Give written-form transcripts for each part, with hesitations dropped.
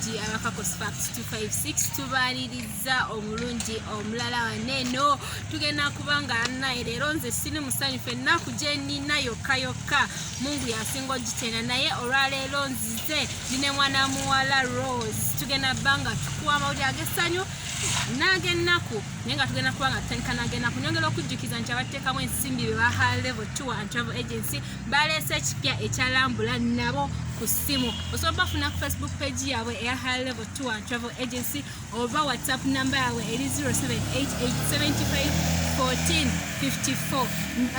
bulungi abakakos facts 256 tubaliriza omulungi omulala waneno tugenda kubanga naye lero nze sini musanyufu ennaku gye nina yokka Mungu yasinga ogitenda naye olwaleero nzize nine mwana muwala Rose tugenda banga tukuwa amawulire ag'essanyu n'ag'ennaku naye nga tugenda kubanga tutandika n'ag'ennaku nyongera okujjukiza nti abateekamu ensimbi be baha level tour and travel agency baleese ekipya ekyalambula nabo ku ssimu osobola bafuna ku Facebook page yaabwe eya High Level Tour and Travel Agency oba WhatsApp number yaabwe eri 0788751454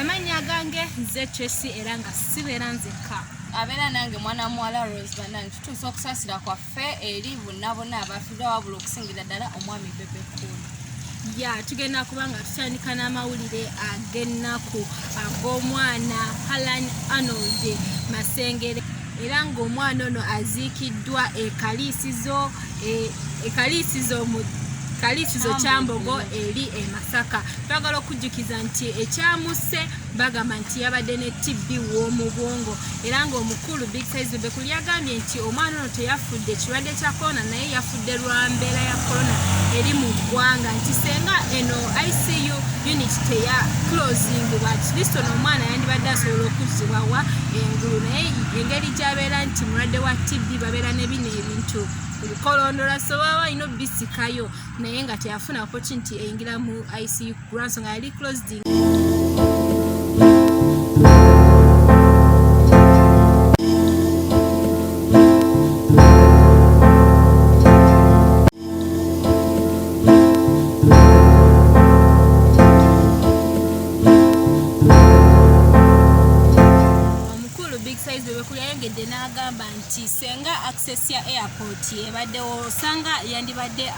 amanya gange nze Tracy era nga sibeera nzekka abeera nange mwana muwala Rose banange tutuusa okusasira kwaffe eri bonna abafiddwa wabula okusingira ddala omwami Bebe Cool. Ya tugenda kubanga tutandika n'amawulire ag'ennaku ag'omwana Alan Arnold Masengere era ng'omwana ono aziikiddwa ekaliisizo Kyambogo eri e Masaka. Twagala okujjukiza nti ekyamuse bagamba nti yabadde ne TB w'omu bwongo era ng'omukulu Big Size Bebe Cool yagambye nti omwana ono teyafudde ekirwadde kya korona naye yafudde lwa mbeera ya korona eri mu ggwanga nti senga eno ICU unit teya closing at least ono omwana yandibadde asobola okuzzibwawa engulu naye engeri gy'abeera nti mulwadde wa TB babeera ne bino ebintu olukolondola so baba ino bisikayo naye nga teyafuna opportunity eyingira mu ICU lwansonga yali closed. N'agamba nti senga access ya airport ebadde osanga yandibadde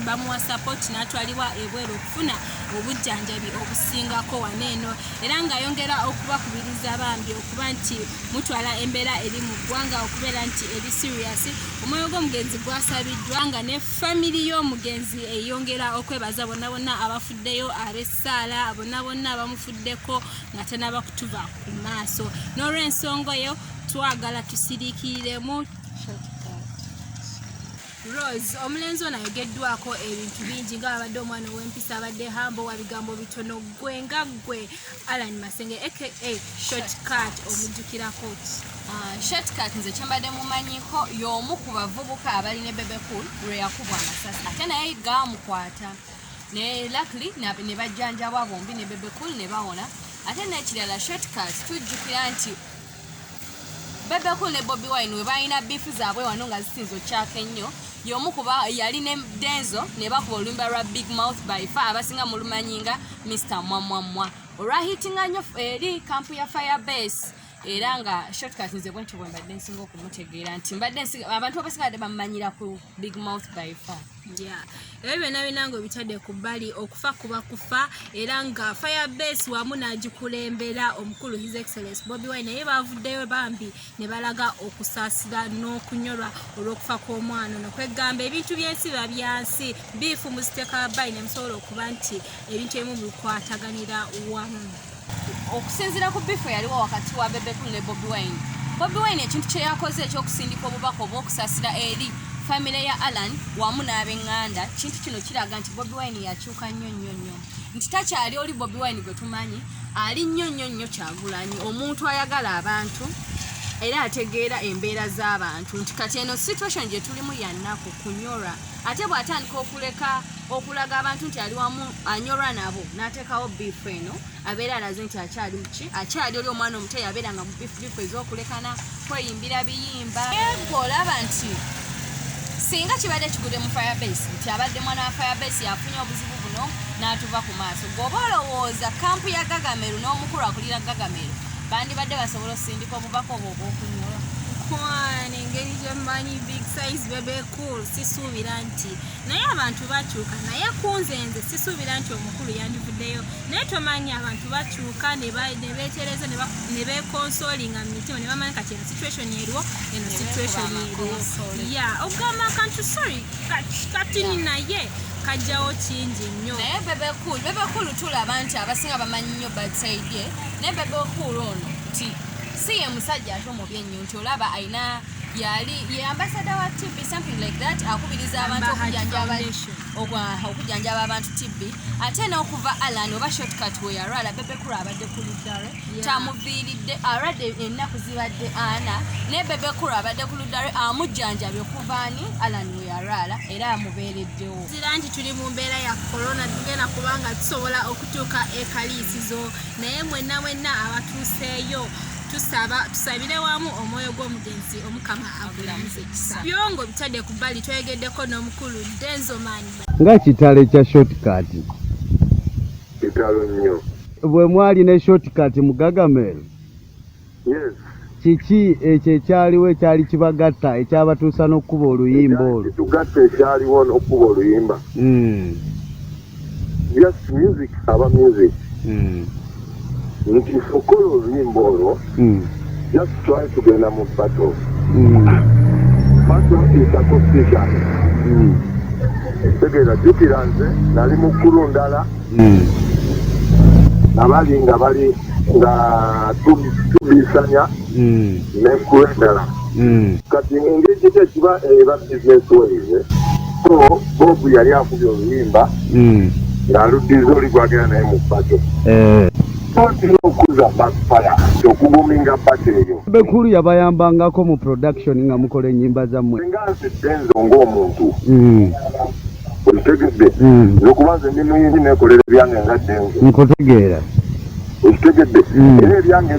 bamuwa support n'atwalibwa ebweru okufuna obujjanjabi obusingako waneeno era ng'ayongera okubakubiriza bambi okuba nti mutwala embeera eri mu ggwanga okubeera nti eri serious omwoyo gw'omugenzi gwasabiddwa nga ne family y'omugenzi eyongera okwebaza bonna abafuddeyo ab'essaala bonna abamufuddeko nga tanaba kutuva ku maaso n'olw'ensonga eyo twagala tusirikiremu Rose omulenzi ono ayogeddwako ebintu bingi nga abadde omwana ow'empisa abadde hambo wa bigambo bitono gwe nga gwe Alan Masenge aka Shortcut omujjukirako Shortcut nze kyembadde mumanyiko y'omu ku bavubuka abali ne Bebe Cool lwe yakubwa amasasi ate naye gaamukwata ne luckily ne bajjanjabwa bombi ne Bebe Cool ne bawona ate n'ekirala Shortcut tujjukira nti Bebe Cool ne Bobby Wine we balina bifu zaabwe wano nga zisinzo kyaka ennyo y'omu kuba yali ne Denzo ne bakuba oluyimba lwa Big Mouth by Far abasinga mu lumanyinga Mr. Mwamwamwa olwahitinga nnyo eri kampu ya Firebase era nga Shortcut nze bwentyo bwe mbadde nsinga okumutegeera nti abantu abasinga bamumanyira ku Big Mouth by Far. Ebyo byonna binango bitadde ku bbali okufa kuba kufa era nga Firebase wamu n'agikulembera omukulu His Excellence Bobby Wine naye bavuddeyo bambi ne balaga okusaasira n'okunyolwa olw'okufa kw'omwana ono kwegamba ebintu by'ensi byansi biifu muziteeka bayi ne musobola okuba nti ebintu ebimu bikwataganira wamu. Okusinziira ku bifu yaliwo wakati wa Bebe Cool ne Bobby Wine. Bobby Wine ekintu kye yakoze ekyokusindika obubaka obw'okusaasira eri family ya Alan wamu n'ab'enganda kintu kino kiraga nti Bobby Wine yakyuka nnyo nti takyali oli Bobby Wine gwe tumanyi ali nnyo Kyagulanyi omuntu ayagala abantu era ategeera embeera z'abantu nti kati eno situation gye tulimu yannaku kunyolwa ate bw'atandika okulaga abantu nti ali wamu anyolwa nabo n'ateekawo bifu eno abeera alaze nti akyali oli omwana omuto yabeeranga mu bifu ez'okulekana kweyimbira biyimba ego olaba nti singa kibadde kigudde mu Firebase nti abadde mwana wa Firebase yafunye obuzibu buno n'atuva ku maaso gwoba olowooza kampu ya Gagamel n'omukulu akulira Gagamel bandibadde basobola osindika obubaka obwo obw'okunyola kwana engeri gyemmanyi Big Size Bebe Cool sisuubira nti naye abantu bakyuka naye kunze nze sisuubira nti omukulu yandivuddeyo naye tomanyi abantu bakyuka ne beetereza ne beekonsolinga mu mitima ne bamanyi kati eno situation eriwo eno situation eriwo ogamba akantu sorry kati naye kajjawo kingi nnyo naye Bebe Cool tulaba nti abasinga bamanyi nnyo bad side ye naye Bebe Cool ono nti si ye musajja ate omubi ennyo nti olaba alina ye ambassador wa TB, something like that, akubiriza abantu okujanjaba abantu TB. Ate n'okuva Alan oba shortcut we yarwala Bebe Kulu abadde ku luddare tamuviiridde alwadde ennaku zibadde ana ne Bebe Kulu abadde ku luddare amujjanjabye okuvaani Alan we yarwala era amubeereddewo. Zira nti tuli mu mbeera ya corona tugenda kubanga tusobola okutuuka ekaliisizo naye mwenna abatuuseeyo tusabire wamu omwoyo gw'omugenzi omukama agulamuze ekisa. Byongo bitadde ku bbali twegeddeko n'omukulu Denzomani. Nga kitale kya shortcut. Kitalo nnyo. Bwe mwali ne shortcut mu Gagamel. Yes. Kiki ekyo ekyaliwo ekyali kibagatta ekyabatuusa n'okkuba oluyimba olwo? Tugatta ekyaliwo n'okkuba oluyimba. Yes, music aba music. Nti sokola oluyimba olwo. Just try to get mu battle. Battle is a competition. Tegera jukira nze nali mu kkulu ndala. Abali nga bali nga tubisanya n'ekkulu endala. Kati engeri gye kiba eba business ways. So Bob yali akubye oluyimba ng'aluddiza oli gwagenda naye mu battle. Okuguminga battery. Bebe Kulu yabayambangako mu production nga mukola ennyimba zammwe. Nga nze Denzo ng'omuntu. Okitegedde. N'okubanza ndi muyimbi neekolera ebyange nga Denzo. Nkutegeera. Okitegedde. Era ebyange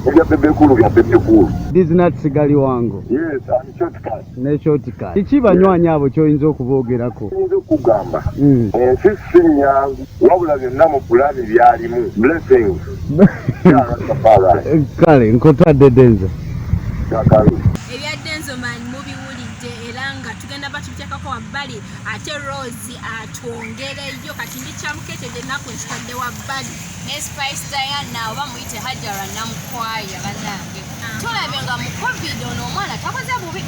ebya Bebe Kulu bya Bebe Kulu. Business gali wango. Yes, and shortcut. Ne shortcut. Kiki banywanyi abo ky'oyinza okuboogerako? Oyinza okugamba. Ensi si nnyangu wabula byonna mu pulaani byalimu. Blessings. Kale nkotadde Denzo. Ebya Denzomani mubiwulidde era nga tugenda batuteekako wabbali ate Rose atwongereyo kati ndi kyamuketedde ennaku ezitadde wabbali. Ne Spice Diana oba muyite Hajara Namukwaya bannange. Tulabye nga mu COVID ono omwana takoze bubi.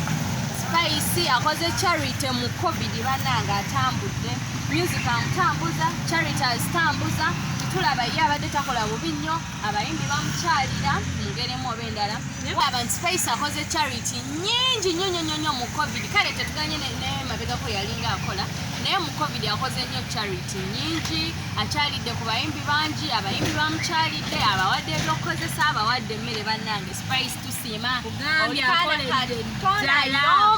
Spice akoze charity mu COVID bannange atambudde. Music amutambuza, charity azitambuza. Tulaba ye abadde takola bubi nnyo, abayimbi bamukyalira mu ngeri emu oba endala. Abantu Spice akoze charity nyingi nnyo mu COVID. Kale tetuganye ne mabegako yalinga akola. Naye mu COVID akoze nnyo charity nyingi, akyalidde ku bayimbi bangi, abayimbi bamukyalidde, abawadde ebyokukozesa, abawadde emmere bannange. Spice tusiima.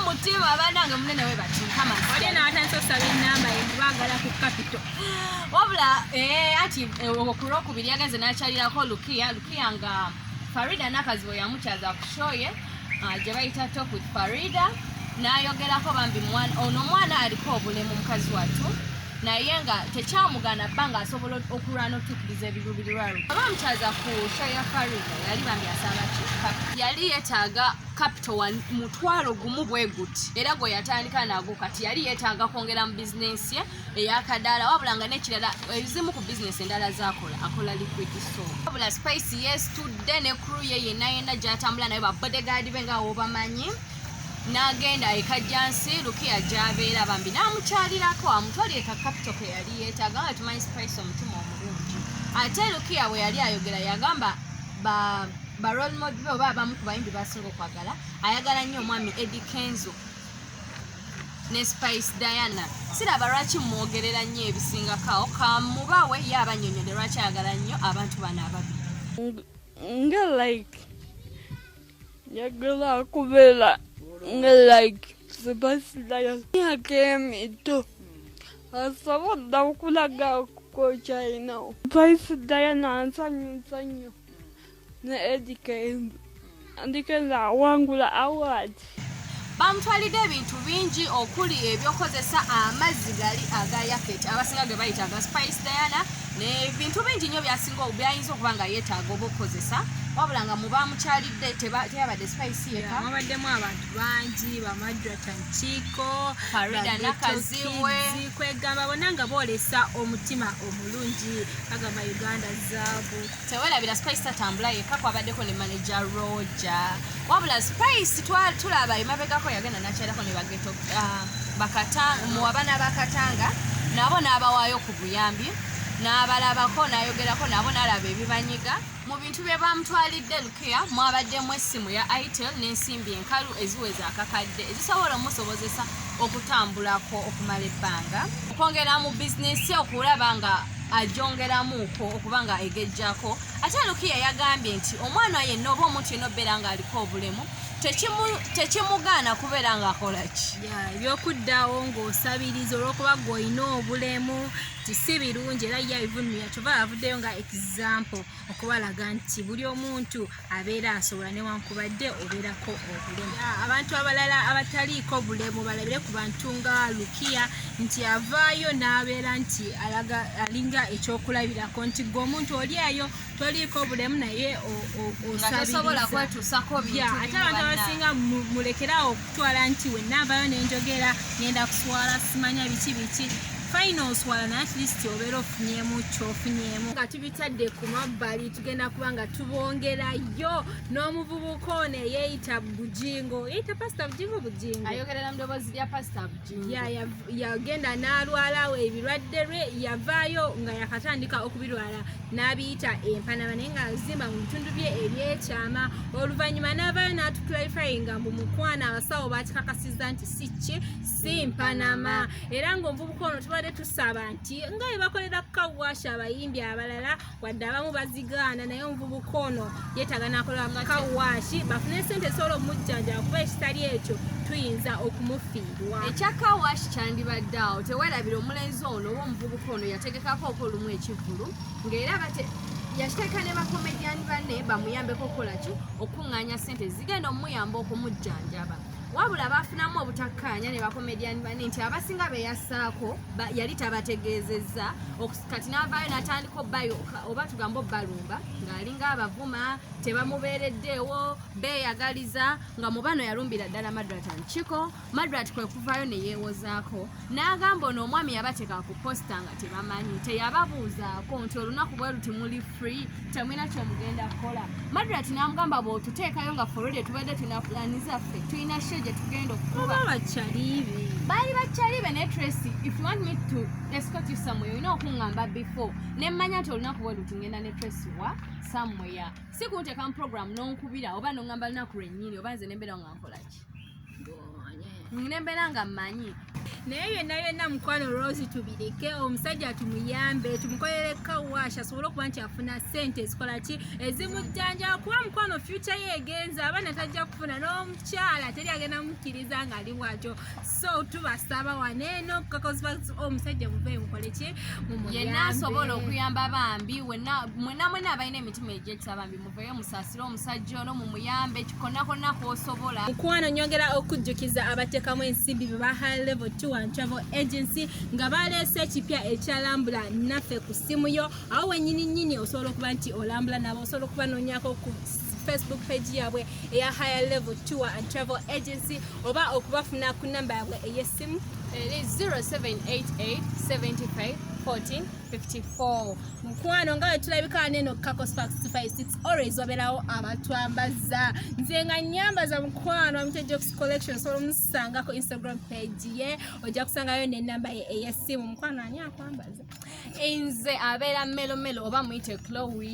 Omutima bannange munene we bakinkama. Oli n'abatandise okusaba ennamba ye baagala ku Capital. Wabula ati okulwokubiri yagenze n'akyalirako Lukia nga Farida Nakazibo yamukyaza ku show ye gye bayita Talk with Farida n'ayogerako bambi ono omwana aliko obulemu mukazi wattu naye nga tekyamugana bba ng'asobola okulwa n'otuukiriza ebirubirwalu. Abamukyaza ku show ya Farida yali bambi asaba ki yali yeetaaga Capital mutwalo gumu bwe guti era gwe yatandika nagwo kati yali yeetaaga kwongera mu bizinensi ye ey'akadaala wabula nga n'ekirala ezimu ku bizinesi endala z'akola akola liquid soap. Wabula Spice yeesitudde ne crew ye yenna gy'atambula naye babodegaadi be nga wobamanyi n'agenda ekajjansi Lukia gy'abeera bambi n'amukyalirako amutwalire ka Capital ke yali yeetaaga nga tumanyi Spice omutima omulungi. Ate Lukia bwe yali ayogera yagamba ba role model oba abamu ku bayimbi basinga okwagala ayagala nnyo omwami Eddie Kenzo ne Spice Diana. Siraba lwaki mwogerera nnyo ebisingakaawo kamubawe ye abanyonyode lwaki ayagala nnyo abantu bano ababiri. Nga like yagala kubeera nga like Spice Diana yakemito asobodde okulaga ku China. Spice Diana nsanyusa nnyo ne Eddie Kenzo awangula award. Bamutwalidde ebintu bingi okuli ebyokozesa amazzi gali aga yaketi abasinga ge bayita aga Spice Diana n'ebintu bingi nnyo byayinza okuba nga yeetaaga oba okukozesa wabula nga mu bamukyalidde teyabadde Spice yeka. Mwabaddemu abantu bangi Bamadrat Nchiko, Farida Nakaziwe kwegamba bonna nga boolesa omutima omulungi bagamba Uganda zaabu. Tewerabira Spice tatambula yekka kwabaddeko ne manager Roger wabula Spice tulaba emabegako yagenda nakyalako ne bageto mu abaana bakatanga nabo n'abawaayo ku buyambi n'abalabako n'ayogerako nabo n'alaba ebibanyiga mu bintu bye bamutwalidde Lukia mwabaddemu essimu ya Itel n'ensimbi enkalu eziweza akakadde ezisobola omusobozesa okutambulako okumala ebbanga okwongera mu bizinesi okulaba nga ajongeramuko okuba nga egejjako ate Lukia yagambye nti omwana yenna oba omuntu yenna obeera nga aliko obulemu tekimugaana kubeera nga akola ki ebyokuddawo ng'osabiriza olw'okuba gw'olina obulemu si birungi era yabivunnula kyova avuddeyo nga example okubalaga nti buli omuntu abeera asobola newankubadde obeerako obulemu abantu abalala abataliiko bulemu balabire ku bantu nga Lukia nti avaayo n'abeera nti alinga ekyokulabirako nti gwe omuntu oliayo toliiko obulemu naye osobola kwetuusako bintu ate abantu abasinga mulekerawo okutwala nti wenna avayo n'enjogera ngenda kuswala simanya biki final swala na at least obeera ofunyemu kyofunyemu nga tubitadde ku mabbali tugenda kuba nga tubongerayo n'omuvubuka ono eyeeyita Bujingo yeeyita Pastor Bujingo ayogerera mu ddoboozi lya Pastor Bujingo yagenda n'alwalawo ebirwadde lwe yavaayo nga yakatandika okubirwala n'abiyita empanama naye nga azimba mu bitundu bye ebyekyama oluvannyuma n'avaayo n'atuclarifyinga mbu mukwana abasawo bakikakasizza nti si mpanama era ng'omuvubuka ono tubadde tusaba nti nga bwe bakolera kawasha abayimbi abalala wadde abamu bazigaana naye omuvubuka ono yeetaaga n'akolera kawashi bafune sente esobola omujjanjaba kuba ekitali ekyo tuyinza okumufiirwa ekyakawashi kyandibadde awo teweerabira omulenzi ono oba omuvubuka ono yategekako okolumu ekivulu ng'era yakiteeka ne bakomediani banne bamuyambeko okukolaki okuŋŋaanya sente zigenda omuyamba okumujjanjaba wabula bafunamu obutakkaanya ne bakomediani banne nti abasinga beyassaako yali tabategeezezza kati n'avaayo n'atandika obbayoka oba tugamba obbalumba ng'alinga abavuma tebamubeereddeewo beeyagaliza nga mu bano yalumbira ddala Madrat Ankiko Madrat kwe kuvaayo ne yeewozaako n'agamba ono omwami yabateeka ku posita nga tebamanyi teyababuuzaako nti olunaku bwe luti muli free temulina kyomugenda kukola Madrat n'amugamba bw'otuteekayo nga forode tubadde tulina pulaani zaffe tulina show gye tugenda okukuba baali bakyalibe ne Tracy if you want me to escort you somewhere olina okuŋŋamba before ne mmanya nti olunaku bwe luti ngenda ne Tracy wa somewhere si kunteeka mu program n'onkubira oba n'oŋŋamba lunaku lwennyini oba nze nembeera nga nkolaki nembeera nga mmanyi naye byonna mukwano Rose tubireke omusajja tumuyambe tumukolere kawasha asobole okuba nti afuna ssente ezikolaki ezimujjanjaba kuba mukwano future ye egenza abaana tajja kufuna n'omukyala teri agenda mukkiriza ng'ali bwatyo so tubasaba waneeno kukakoza omusajja muve mukoleki yenna asobola okuyamba bambi mwenna abalina emitima egyekisa bambi muveeyo musaasire omusajja ono mumuyambe kikonnakonna kw'osobola mukwano nyongera okujjukiza abateekamu ensimbi be ba high level 2 and travel agency nga baleese ekipya ekyalambula naffe ku simu yo awo wennyini osobola okuba nti olambula nabo osobola okuba noonyako ku Facebook page yabwe eya higher level 2 and travel agency oba okubafuna ku namba yabwe ey'essimu eri 0788751454 mukwano nga wetulabika neno Kako Sparks 256 always wabeerawo abatwambaza nze nga nyambaza mukwano Amitejox collection so omusangako Instagram page ye ojja kusangayo n'ennamba ye ey'essimu mukwano ani akwambaza nze abeera melo oba muyite Chloe